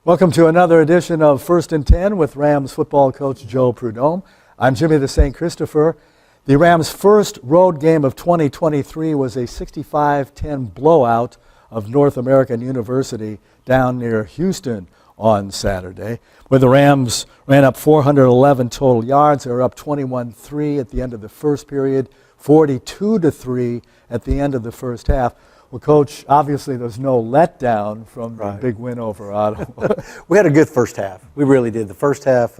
Welcome to another edition of First and 10 with Rams football coach Joe Prud'homme. I'm Jimmy the St. Christopher. The Rams' first road game of 2023 was a 65-10 blowout of North American University down near Houston on Saturday, where the Rams ran up 411 total yards. They were up 21-3 at the end of the first period, 42-3 at the end of the first half. Well, Coach, obviously there's no letdown from the big win over Ottawa. We had a good first half. We really did. The first half,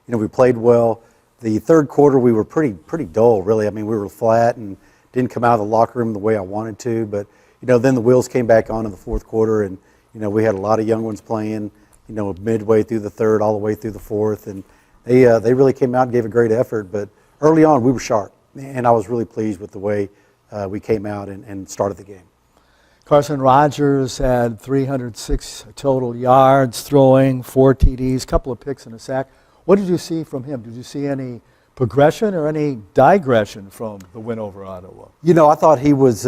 we played well. The third quarter, we were pretty dull, really. I mean, we were flat and didn't come out of the locker room the way I wanted to. But, then the wheels came back on in the fourth quarter, and, we had a lot of young ones playing, midway through the third, all the way through the fourth. And they really came out and gave a great effort. But early on, we were sharp, and I was really pleased with the way we came out and started the game. Carson Rogers had 306 total yards throwing, 4 TDs, couple of picks and a sack. What did you see from him? Did you see any progression or any digression from the win over Ottawa? I thought he was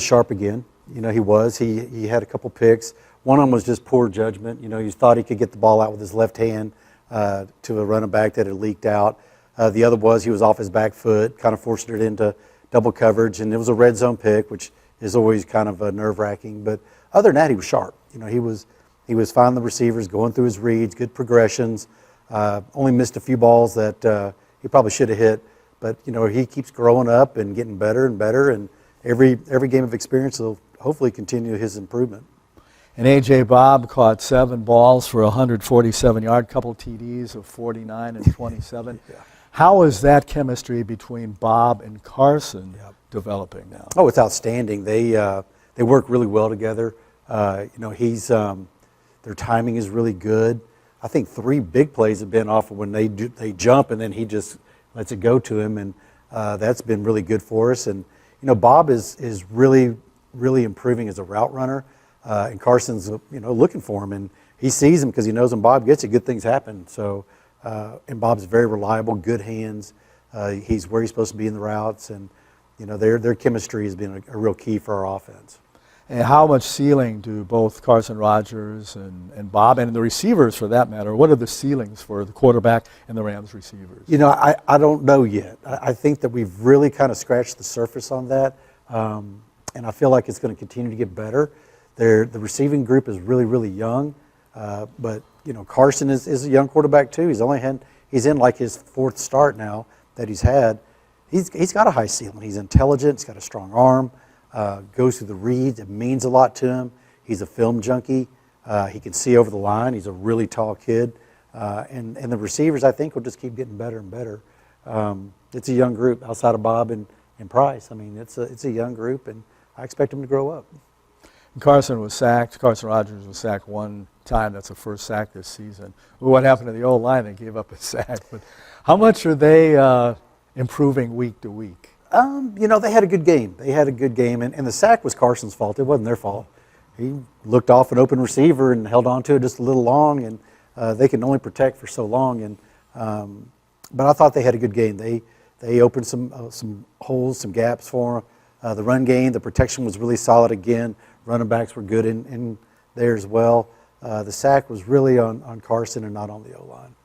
sharp again. He was. He had a couple picks. One of them was just poor judgment. He thought he could get the ball out with his left hand to a running back that had leaked out. The other was he was off his back foot, kind of forcing it into double coverage, and it was a red zone pick, which is always kind of nerve-wracking. But other than that, he was sharp. He was finding the receivers, going through his reads, good progressions. Only missed a few balls that he probably should have hit. But he keeps growing up and getting better and better. And every game of experience will hopefully continue his improvement. And A.J. Bob caught 7 balls for 147 yards, couple TDs of 49 and 27. Yeah. How is that chemistry between Bob and Carson developing now? Oh, it's outstanding. They work really well together. Their timing is really good. I think 3 big plays have been off of when they jump and then he just lets it go to him, and that's been really good for us. And Bob is really improving as a route runner, and Carson's looking for him, and he sees him because he knows when Bob gets it, good things happen. So and Bob's very reliable, good hands. He's where he's supposed to be in the routes, and their chemistry has been a real key for our offense. And how much ceiling do both Carson Rogers and Bob, and the receivers for that matter, what are the ceilings for the quarterback and the Rams receivers? I don't know yet. I think that we've really kind of scratched the surface on that, and I feel like it's going to continue to get better. The receiving group is really young, but Carson is a young quarterback too. He's in like his 4th start now that he's had. He's got a high ceiling. He's intelligent. He's got a strong arm. Goes through the reads. It means a lot to him. He's a film junkie. He can see over the line. He's a really tall kid. And the receivers, I think, will just keep getting better and better. It's a young group outside of Bob and Price. I mean, it's a young group, and I expect them to grow up. Carson Rogers was sacked 1 time. That's the first sack this season. What happened to the old line? They gave up a sack. But how much are they improving week to week? They had a good game. And the sack was Carson's fault. It wasn't their fault. He looked off an open receiver and held on to it just a little long, and they can only protect for so long. And but I thought they had a good game. They opened some holes, some gaps for them. The run game, the protection was really solid again. Running backs were good in there as well. The sack was really on Carson and not on the O-line.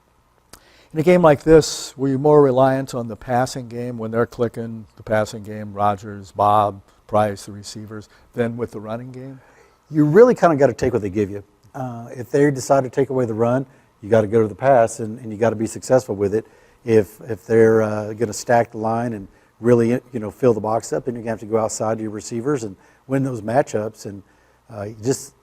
In a game like this, were you more reliant on the passing game when they're clicking, the passing game, Rogers, Bob, Price, the receivers, than with the running game? You really kind of got to take what they give you. If they decide to take away the run, you got to go to the pass, and you got to be successful with it. If they're going to stack the line and really fill the box up, then you're going to have to go outside to your receivers and win those matchups. And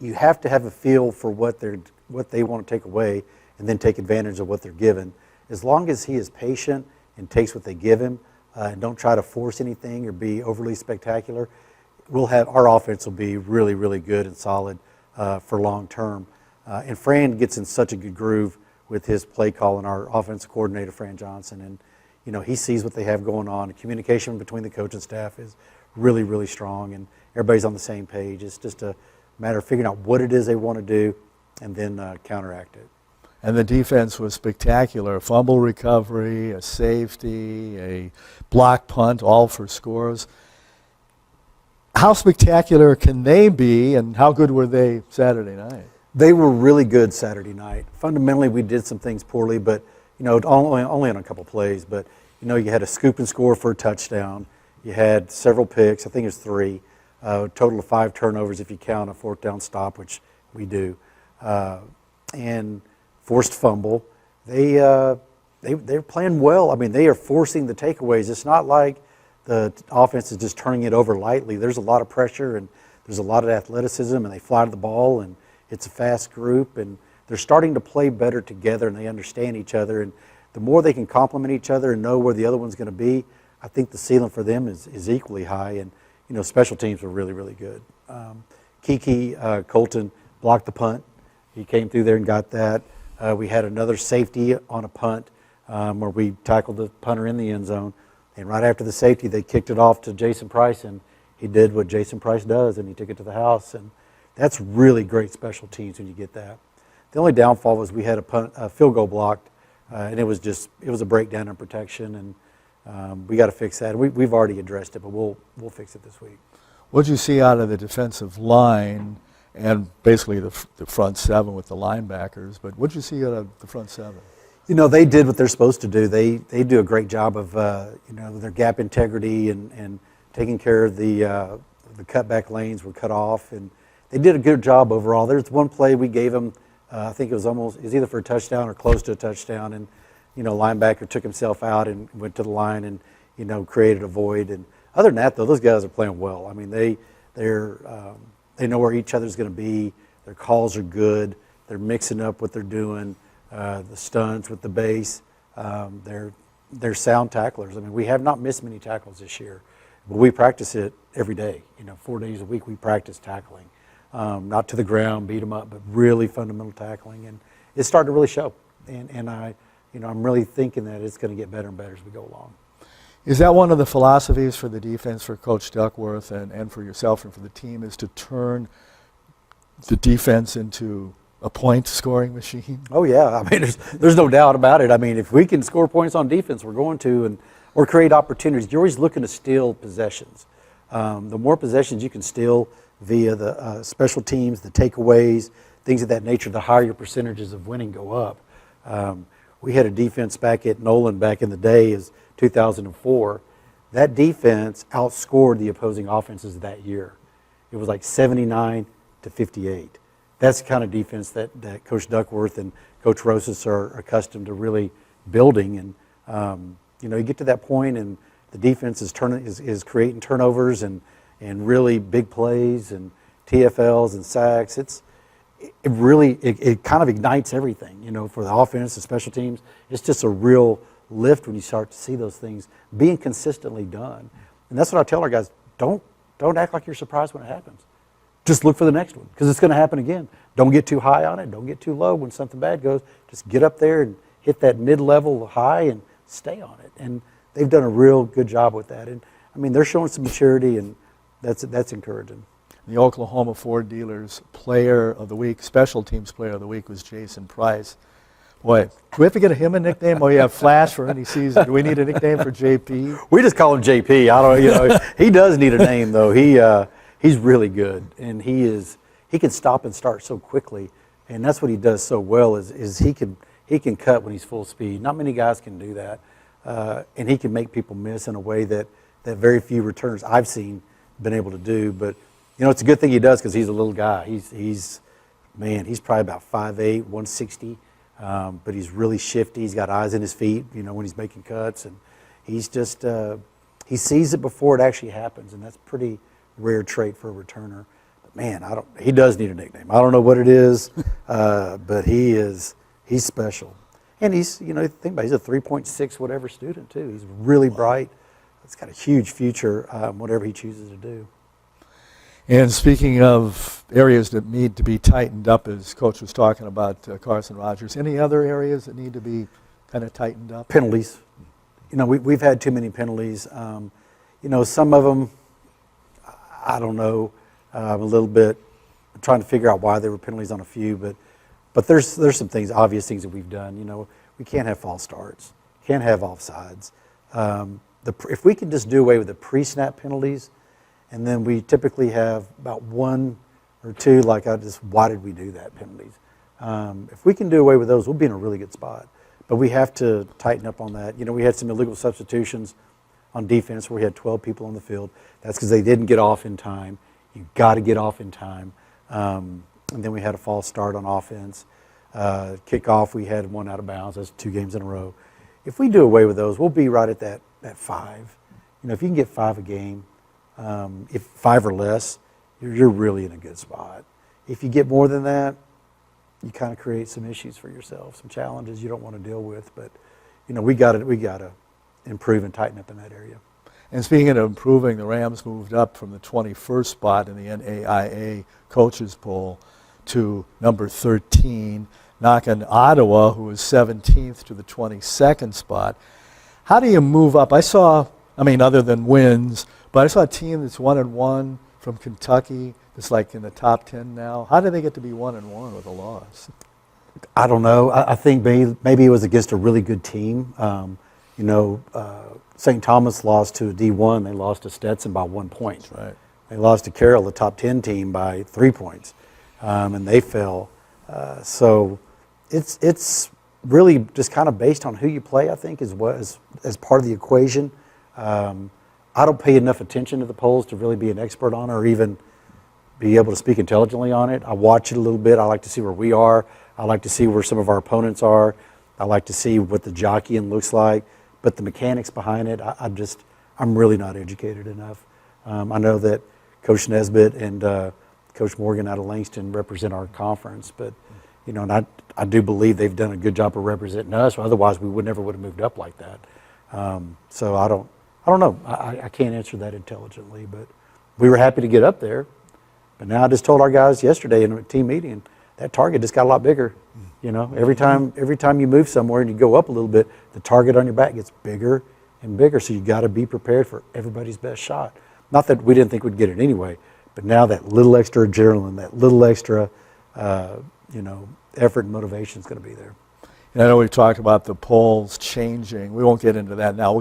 you have to have a feel for what they want to take away, and then take advantage of what they're given. As long as he is patient and takes what they give him, and don't try to force anything or be overly spectacular, our offense will be really good and solid for long term. And Fran gets in such a good groove with his play call, and our offensive coordinator, Fran Johnson, and he sees what they have going on. The communication between the coach and staff is really strong, and everybody's on the same page. It's just a matter of figuring out what it is they want to do and then counteract it. And the defense was spectacular. Fumble recovery, a safety, a block punt, all for scores. How spectacular can they be, and how good were they Saturday night? They were really good Saturday night. Fundamentally, we did some things poorly, but only on a couple plays. But you had a scoop and score for a touchdown. You had several picks. I think it was 3. Total of 5 turnovers if you count a 4th down stop, which we do, and forced fumble. They're playing well. I mean, they are forcing the takeaways. It's not like the offense is just turning it over lightly. There's a lot of pressure and there's a lot of athleticism, and they fly to the ball, and it's a fast group, and they're starting to play better together, and they understand each other. And the more they can complement each other and know where the other one's going to be, I think the ceiling for them is equally high. And special teams were really, really good. Kiki Colton blocked the punt. He came through there and got that. We had another safety on a punt where we tackled the punter in the end zone. And right after the safety, they kicked it off to Jason Price, and he did what Jason Price does, and he took it to the house. And that's really great special teams when you get that. The only downfall was we had a field goal blocked, and it was a breakdown in protection, and we got to fix that. We've already addressed it, but we'll fix it this week. What did you see out of the defensive line and basically the front 7 with the linebackers? But what did you see out of the front 7? They did what they're supposed to do. They do a great job of their gap integrity and taking care of the cutback lanes were cut off, and they did a good job overall. There's one play we gave them. I think it was either for a touchdown or close to a touchdown, and linebacker took himself out and went to the line and created a void. And other than that, though, those guys are playing well. I mean, they know where each other's going to be. Their calls are good. They're mixing up what they're doing. The stunts with the base. They're sound tacklers. I mean, we have not missed many tackles this year, but we practice it every day. 4 days a week we practice tackling. Not to the ground, beat them up, but really fundamental tackling, and it's starting to really show. And I'm really thinking that it's going to get better and better as we go along. Is that one of the philosophies for the defense for Coach Duckworth and for yourself and for the team, is to turn the defense into a point-scoring machine? Oh yeah, I mean there's no doubt about it. I mean, if we can score points on defense, we're going to, or create opportunities. You're always looking to steal possessions. The more possessions you can steal via the special teams, the takeaways, things of that nature, the higher your percentages of winning go up. We had a defense back at Nolan back in the day, is 2004. That defense outscored the opposing offenses that year. It was like 79-58. That's the kind of defense that Coach Duckworth and Coach Rosas are accustomed to really building. And you get to that point, and the defense is creating turnovers and really big plays and TFLs and sacks. It kind of ignites everything, for the offense, the special teams. It's just a real lift when you start to see those things being consistently done. And that's what I tell our guys: don't act like you're surprised when it happens. Just look for the next one, because it's going to happen again. Don't get too high on it. Don't get too low when something bad goes. Just get up there and hit that mid-level high and stay on it. And they've done a real good job with that. And I mean, they're showing some maturity, and that's encouraging. The Oklahoma Ford Dealers Player of the Week, Special Teams Player of the Week, was Jason Price. Boy, do we have to get him a nickname? Oh, yeah, Flash for any season. Do we need a nickname for JP? We just call him JP. I don't. He does need a name though. He's really good, and he can stop and start so quickly, and that's what he does so well. Is he can cut when he's full speed. Not many guys can do that, and he can make people miss in a way that very few returners I've seen been able to do. But it's a good thing he does, because he's a little guy. He's probably about 5'8", 160, but he's really shifty. He's got eyes in his feet, when he's making cuts, and he's just he sees it before it actually happens, and that's pretty rare trait for a returner. But man, he does need a nickname. I don't know what it is, but he's special. And he's, think about it, he's a 3.6 whatever student too. He's really bright. He's got a huge future, whatever he chooses to do. And speaking of areas that need to be tightened up, as Coach was talking about Carson Rogers, any other areas that need to be kind of tightened up? Penalties. We've had too many penalties. Some of them, I don't know, a little bit. I'm trying to figure out why there were penalties on a few, but there's some things, obvious things that we've done. We can't have false starts, can't have offsides. If we can just do away with the pre-snap penalties, and then we typically have about one or two, like why did we do that penalties? If we can do away with those, we'll be in a really good spot. But we have to tighten up on that. You know, we had some illegal substitutions on defense where we had 12 people on the field. That's because they didn't get off in time. You've got to get off in time. And then we had a false start on offense. Kickoff, we had one out of bounds. That's 2 games in a row. If we do away with those, we'll be right at that 5. You know, if you can get 5 a game, if 5 or less, you're really in a good spot. If you get more than that, you kind of create some issues for yourself, some challenges you don't want to deal with. But, you know, we got to improve and tighten up in that area. And speaking of improving, the Rams moved up from the 21st spot in the NAIA coaches poll to number 13, knocking Ottawa, who was 17th, to the 22nd spot. How do you move up? Other than wins, but I saw a team that's 1-1 from Kentucky that's like in the top 10 now. How did they get to be 1-1 with a loss? I don't know. I think maybe it was against a really good team. St. Thomas lost to a D1. They lost to Stetson by 1 point. That's right. They lost to Carroll, the top 10 team, by 3 points, and they fell. So it's really just kind of based on who you play, I think, as part of the equation. I don't pay enough attention to the polls to really be an expert on it or even be able to speak intelligently on it. I watch it a little bit. I like to see where we are. I like to see where some of our opponents are. I like to see what the jockeying looks like. But the mechanics behind it, I'm really not educated enough. I know that Coach Nesbitt and Coach Morgan out of Langston represent our conference, but and I do believe they've done a good job of representing us. Otherwise, we never would have moved up like that. So I don't know. I can't answer that intelligently, but we were happy to get up there. But now I just told our guys yesterday in a team meeting that target just got a lot bigger. Every time you move somewhere and you go up a little bit, the target on your back gets bigger and bigger. So you got to be prepared for everybody's best shot. Not that we didn't think we'd get it anyway, but now that little extra adrenaline, that little extra, effort and motivation is going to be there. And I know we've talked about the polls changing. We won't get into that now.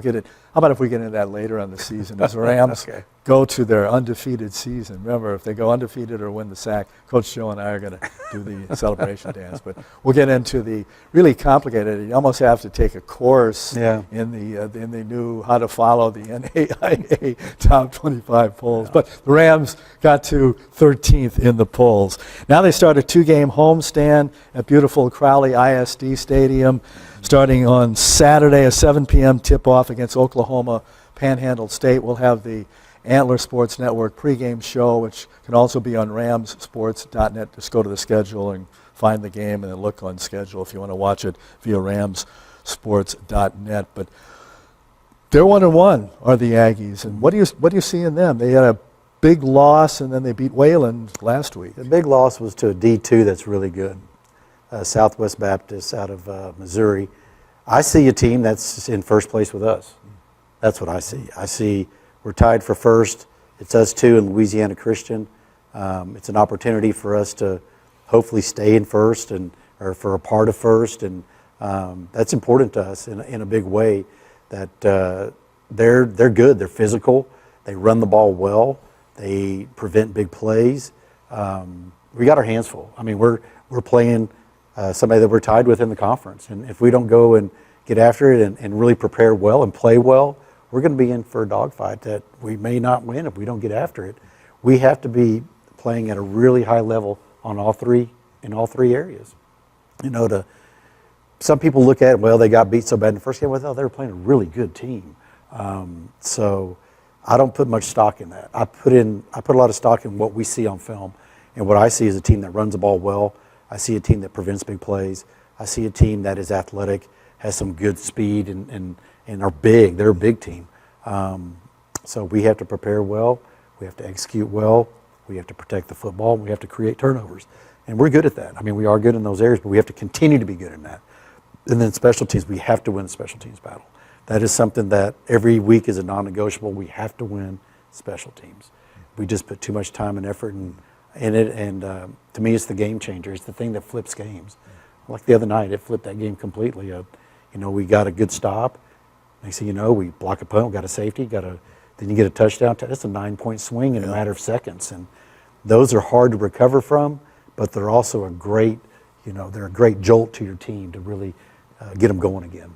How about if we get into that later on the season? As the Rams go to their undefeated season. Remember, if they go undefeated or win the sack, Coach Joe and I are going to do the celebration dance. But we'll get into the really complicated. You almost have to take a course in the new how to follow the NAIA top 25 polls. But the Rams got to 13th in the polls. Now they start a 2-game homestand at beautiful Crowley ISD Stadium, starting on Saturday, a 7 p.m. tip-off against Oklahoma Panhandle State. We'll have the Antler Sports Network pregame show, which can also be on ramssports.net. Just go to the schedule and find the game and then look on schedule if you want to watch it via ramssports.net. But they're 1-1, are the Aggies. And what do you see in them? They had a big loss, and then they beat Wayland last week. The big loss was to a D2 that's really good. Southwest Baptist out of Missouri. I see a team that's in first place with us. That's what I see. I see we're tied for first. It's us two and Louisiana Christian. It's an opportunity for us to hopefully stay in first or for a part of first, and that's important to us in a big way. That they're good. They're physical. They run the ball well. They prevent big plays. We got our hands full. I mean, we're playing somebody that we're tied with in the conference. And if we don't go and get after it and really prepare well and play well, we're going to be in for a dogfight that we may not win if we don't get after it. We have to be playing at a really high level in all three areas. Some people look at it, well, they got beat so bad in the first game. Well, they were playing a really good team. So I don't put much stock in that. I put a lot of stock in what we see on film. And what I see is a team that runs the ball well. I see a team that prevents big plays. I see a team that is athletic, has some good speed, and are big. They're a big team. So we have to prepare well. We have to execute well. We have to protect the football. We have to create turnovers. And we're good at that. I mean, we are good in those areas, but we have to continue to be good in that. And then special teams, we have to win the special teams battle. That is something that every week is a non-negotiable. We have to win special teams. We just put too much time and effort in it, and to me, it's the game changer. It's the thing that flips games. Like the other night, it flipped that game completely. We got a good stop. Next thing you know, we block a punt, we got a safety, then you get a touchdown. That's a 9-point swing in a matter of seconds. And those are hard to recover from, but they're also they're a great jolt to your team to really get them going again.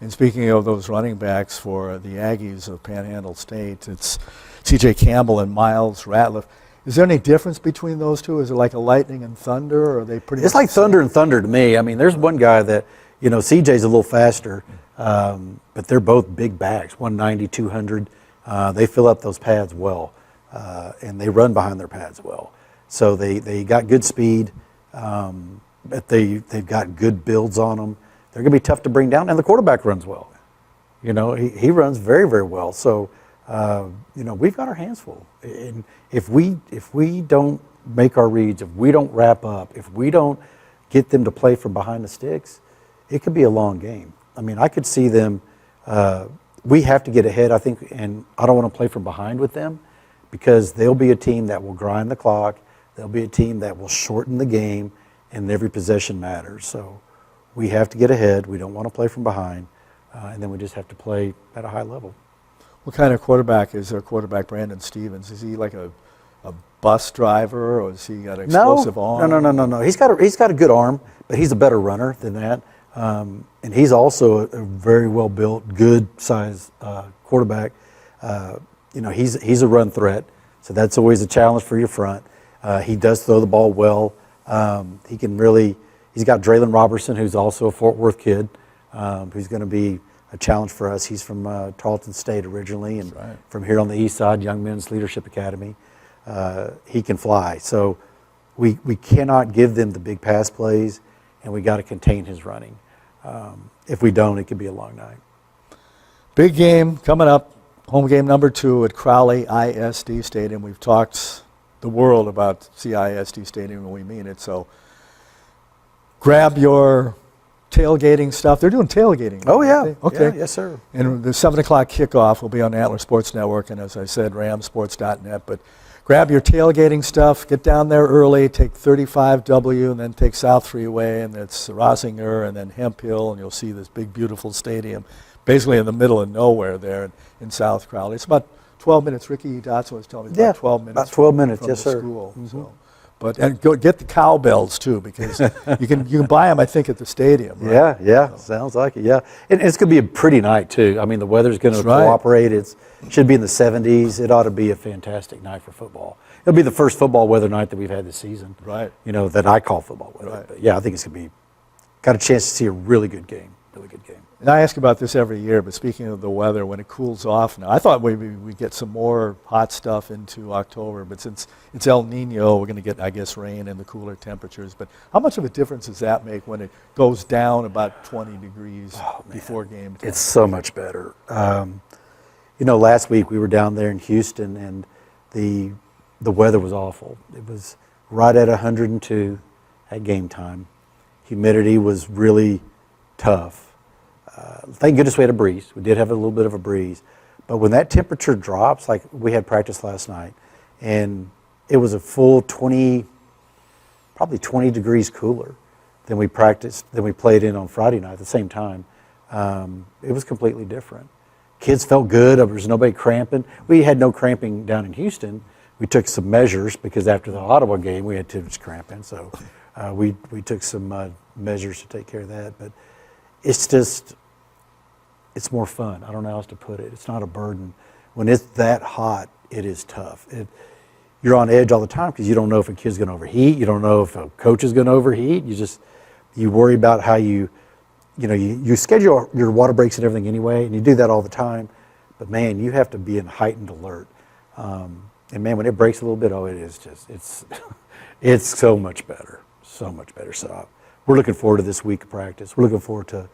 And speaking of those running backs for the Aggies of Panhandle State, it's C.J. Campbell and Miles Ratliff. Is there any difference between those two? Is it like a lightning and thunder, or are they pretty? It's like thunder and thunder to me. I mean, there's one guy that, C.J.'s a little faster, but they're both big backs, 190, 200. They fill up those pads well, and they run behind their pads well. So they got good speed, but they've got good builds on them. They're going to be tough to bring down, and the quarterback runs well. He runs very, very well. So, we've got our hands full. And if we don't make our reads, if we don't wrap up, if we don't get them to play from behind the sticks, it could be a long game. I mean, I could see them. We have to get ahead, I think, and I don't want to play from behind with them because they'll be a team that will grind the clock. They'll be a team that will shorten the game, and every possession matters. So we have to get ahead. We don't want to play from behind, and then we just have to play at a high level. What kind of quarterback is their quarterback, Brandon Stevens? Is he like a bus driver, or has he got an explosive arm? No. He's got a good arm, but he's a better runner than that. And he's also a very well built, good size quarterback. He's a run threat, so that's always a challenge for your front. He does throw the ball well. He's got Draylon Robertson, who's also a Fort Worth kid, who's going to be a challenge for us. He's from Tarleton State originally, and from here on the east side, Young Men's Leadership Academy. He can fly. So we cannot give them the big pass plays, and we got to contain his running. If we don't, it could be a long night. Big game coming up, home game number 2 at Crowley ISD Stadium. We've talked the world about CISD Stadium, and we mean it. So grab your tailgating stuff. They're doing tailgating. Oh, yeah. Okay. Yeah, yes, sir. And the 7 o'clock kickoff will be on Antler Sports Network, and as I said, ramsports.net. But grab your tailgating stuff, get down there early, take 35W, and then take South Freeway, and it's Rosinger, and then Hemp Hill, and you'll see this big, beautiful stadium, basically in the middle of nowhere there in South Crowley. It's about 12 minutes. Ricky Dotson was telling me about 12 minutes. About 12 minutes, from yes, the sir. School. So. And go get the cowbells too, because you can buy them, I think, at the stadium. Right? Yeah. Sounds like it. Yeah, and it's going to be a pretty night too. I mean, the weather's going to cooperate. It should be in the 70s. It ought to be a fantastic night for football. It'll be the first football weather night that we've had this season. Right. That I call football weather. Right. But yeah, I think it's going to be got a chance to see a really good game. Really good game. And I ask about this every year, but speaking of the weather, when it cools off now, I thought maybe we'd get some more hot stuff into October, but since it's El Nino, we're going to get, I guess, rain and the cooler temperatures. But how much of a difference does that make when it goes down about 20 degrees before game time? It's so much better. Last week we were down there in Houston, and the weather was awful. It was right at 102 at game time. Humidity was really tough. Thank goodness we had a breeze. We did have a little bit of a breeze. But when that temperature drops, like we had practice last night, and it was a full probably 20 degrees cooler than we played in on Friday night at the same time. It was completely different. Kids felt good. There was nobody cramping. We had no cramping down in Houston. We took some measures because after the Ottawa game, we had too much cramping. So we took some measures to take care of that. But it's more fun. I don't know how else to put it. It's not a burden. When it's that hot, it is tough. You're on edge all the time because you don't know if a kid's going to overheat. You don't know if a coach is going to overheat. You worry about how you schedule your water breaks and everything anyway, and you do that all the time. But man, you have to be in heightened alert. And man, when it breaks a little bit, it's so much better. So much better. So we're looking forward to this week of practice. We're looking forward to,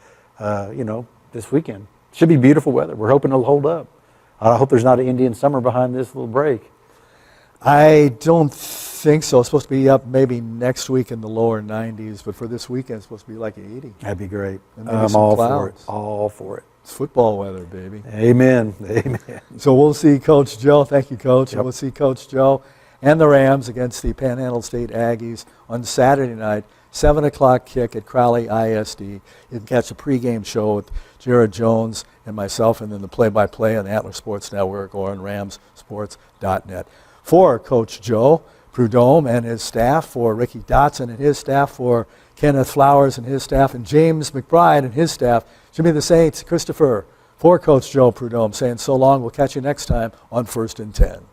this weekend. It should be beautiful weather. We're hoping it'll hold up. I hope there's not an Indian summer behind this little break. I don't think so. It's supposed to be up maybe next week in the lower 90s, but for this weekend it's supposed to be like 80. That'd be great. I'm all for it. All for it. It's football weather, baby. Amen. So we'll see Coach Joe. Thank you, Coach. Yep. And we'll see Coach Joe and the Rams against the Panhandle State Aggies on Saturday night, 7 o'clock kick at Crowley ISD. You can catch a pregame show with Jared Jones and myself, and then the play-by-play on the Antler Sports Network or on ramsports.net. For Coach Joe Prud'homme and his staff, for Ricky Dotson and his staff, for Kenneth Flowers and his staff, and James McBride and his staff, Jimmy the Saint, Christopher, for Coach Joe Prud'homme, saying so long. We'll catch you next time on First and 10.